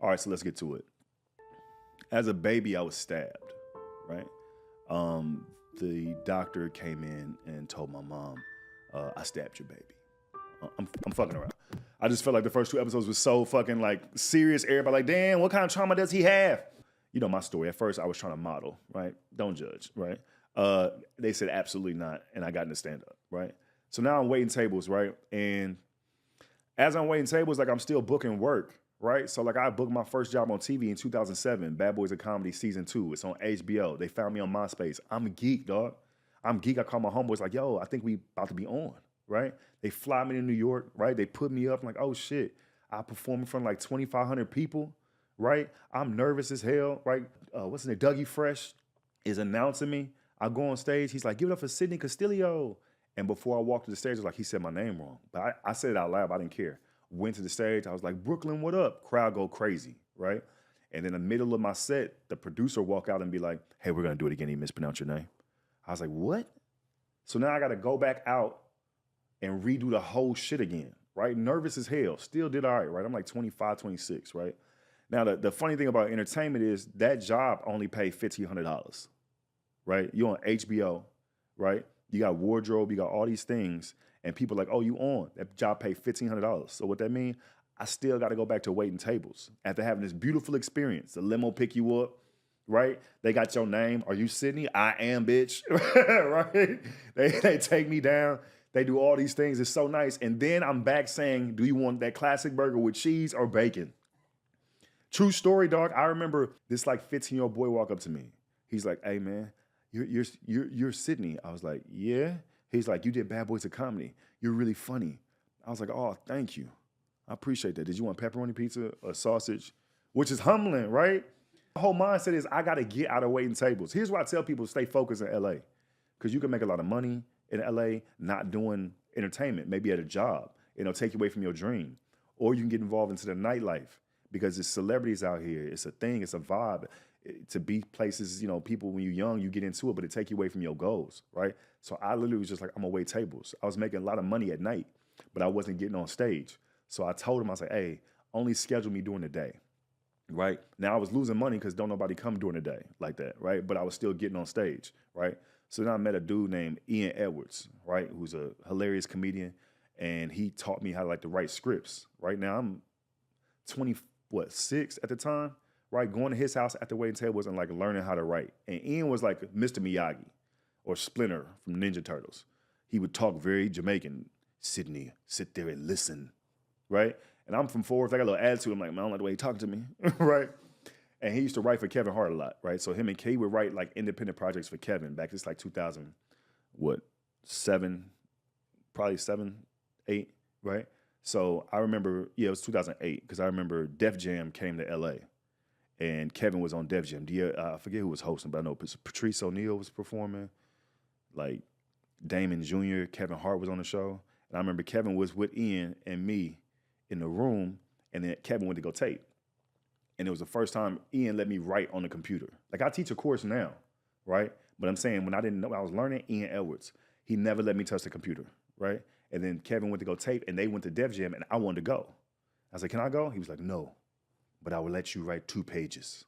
All right, so let's get to it. As a baby, I was stabbed, right? The doctor came in and told my mom, I stabbed your baby. I'm fucking around. I just felt like the first two episodes was so fucking like serious. Everybody like, damn, what kind of trauma does he have? You know my story. At first, I was trying to model, right? Don't judge, right? They said absolutely not, and I got into stand up, right? So now I'm waiting tables, right? And as I'm waiting tables, like I'm still booking work, right? So like I booked my first job on TV in 2007, Bad Boys of Comedy season 2. It's on HBO. They found me on MySpace. I'm a geek, dog. I'm geek. I call my homeboys like, yo, I think we about to be on, right? They fly me to New York, right? They put me up. I'm like, oh shit. I perform in front of like 2,500 people, right? I'm nervous as hell, right? What's his name? Dougie Fresh is announcing me. I go on stage. He's like, give it up for Sidney Castillo. And before I walked to the stage, I was like, he said my name wrong. But I said it out loud. I didn't care. Went to the stage. I was like, Brooklyn, what up? Crowd go crazy, right? And in the middle of my set, the producer walk out and be like, hey, we're going to do it again. He mispronounced your name. I was like, what? So now I got to go back out and redo the whole shit again, right? Nervous as hell. Still did all right? I'm like 25, 26, right? Now, the funny thing about entertainment is that job only paid $1,500, right? You're on HBO, right? You got wardrobe, you got all these things, and people are like, oh, you on. That job paid $1,500. So what that mean? I still got to go back to waiting tables after having this beautiful experience. The limo pick you up, right? They got your name. Are you Sydney? I am, bitch, right? They take me down. They do all these things. It's so nice. And then I'm back saying, do you want that classic burger with cheese or bacon? True story, dog. I remember this like 15-year-old boy walk up to me. He's like, hey, man, you're Sydney. I was like, yeah. He's like, you did Bad Boys of Comedy. You're really funny. I was like, oh, thank you. I appreciate that. Did you want pepperoni pizza or sausage? Which is humbling, right? The whole mindset is I got to get out of waiting tables. Here's why I tell people stay focused in LA. Because you can make a lot of money in LA not doing entertainment, maybe at a job. It'll take you away from your dream. Or you can get involved into the nightlife because there's celebrities out here. It's a thing. It's a vibe. To be places, you know, people when you're young, you get into it, but it take you away from your goals, right? So I literally was just like, I'm gonna wait tables. I was making a lot of money at night, but I wasn't getting on stage. So I told him, I was like, hey, only schedule me during the day, right? Now I was losing money because don't nobody come during the day like that, right? But I was still getting on stage, right? So then I met a dude named Ian Edwards, right? Who's a hilarious comedian. And he taught me how to write scripts. Right now I'm 6 at the time, right? Going to his house at the waiting tables and learning how to write. And Ian was like Mr. Miyagi or Splinter from Ninja Turtles. He would talk very Jamaican. Sydney, sit there and listen, right? And I'm from Fort Worth. I got a little attitude. I'm like, man, I don't like the way he talking to me, right? And he used to write for Kevin Hart a lot, right? So him and Kay would write independent projects for Kevin back. It's 2007, probably 7, 8, right? So I remember, it was 2008 because I remember Def Jam came to LA and Kevin was on Def Jam. I forget who was hosting, but I know Patrice O'Neal was performing, like Damon Jr., Kevin Hart was on the show. And I remember Kevin was with Ian and me in the room, and then Kevin went to go tape. And it was the first time Ian let me write on the computer. I teach a course now, right? But I'm saying when I didn't know, I was learning Ian Edwards. He never let me touch the computer, right? And then Kevin went to go tape, and they went to Def Jam, and I wanted to go. I was like, can I go? He was like, no, but I will let you write 2 pages.